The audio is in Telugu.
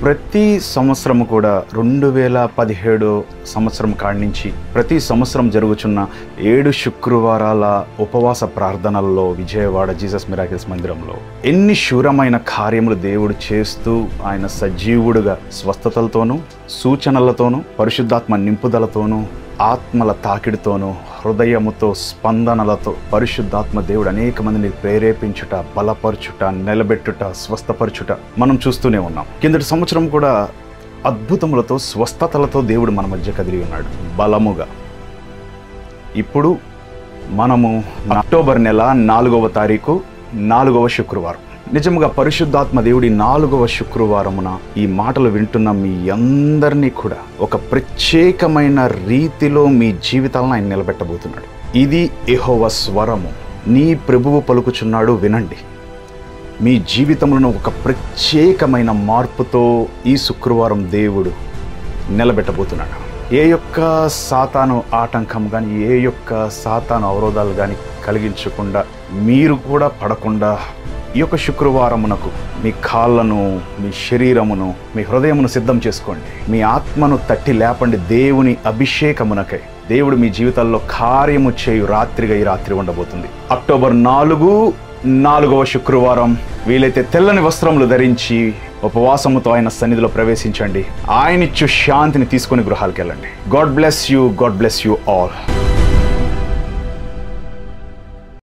ప్రతి సంవత్సరం కూడా 2017 సంవత్సరం కాడి నుంచి ప్రతి సంవత్సరం జరుగుచున్న 7 శుక్రవారాల ఉపవాస ప్రార్థనల్లో విజయవాడ జీసస్ మిరాకిల్స్ మందిరంలో ఎన్ని శూరమైన కార్యములు దేవుడు చేస్తూ ఆయన సజీవుడుగా స్వస్థతలతోనూ సూచనలతోనూ పరిశుద్ధాత్మ నింపుదలతోనూ ఆత్మల తాకిడితోనూ హృదయముతో స్పందనలతో పరిశుద్ధాత్మ దేవుడు అనేక మందిని ప్రేరేపించుట, బలపరచుట, నిలబెట్టుట, స్వస్థపరచుట మనం చూస్తూనే ఉన్నాం. కిందటి సంవత్సరం కూడా అద్భుతములతో స్వస్థతలతో దేవుడు మన మధ్య కదిలి ఉన్నాడు బలముగా. ఇప్పుడు మనము అక్టోబర్ నెల 4వ తారీఖు 4వ శుక్రవారం. నిజంగా పరిశుద్ధాత్మ దేవుడి 4వ శుక్రవారమున ఈ మాటలు వింటున్న మీ అందరినీ కూడా ఒక ప్రత్యేకమైన రీతిలో మీ జీవితాలను ఆయన నిలబెట్టబోతున్నాడు. ఇది యెహోవా స్వరము, నీ ప్రభువు పలుకుచున్నాడు, వినండి. మీ జీవితంలో ఒక ప్రత్యేకమైన మార్పుతో ఈ శుక్రవారం దేవుడు నిలబెట్టబోతున్నాడు. ఏ యొక్క సాతాను ఆటంకం కానీ, ఏ యొక్క సాతాను అవరోధాలు కానీ కలిగించకుండా, మీరు కూడా పడకుండా ఈ యొక్క శుక్రవారమునకు మీ కాళ్ళను, మీ శరీరమును, మీ హృదయమును సిద్ధం చేసుకోండి. మీ ఆత్మను తట్టి లేపండి. దేవుని అభిషేకమునకై దేవుడు మీ జీవితాల్లో కార్యము చేయు రాత్రిగా ఈ రాత్రి ఉండబోతుంది. అక్టోబర్ 4వ శుక్రవారం వీలైతే తెల్లని వస్త్రములు ధరించి ఉపవాసముతో ఆయన సన్నిధిలో ప్రవేశించండి. ఆయనిచ్చు శాంతిని తీసుకొని గృహాలకు వెళ్ళండి. God bless you. God bless you all.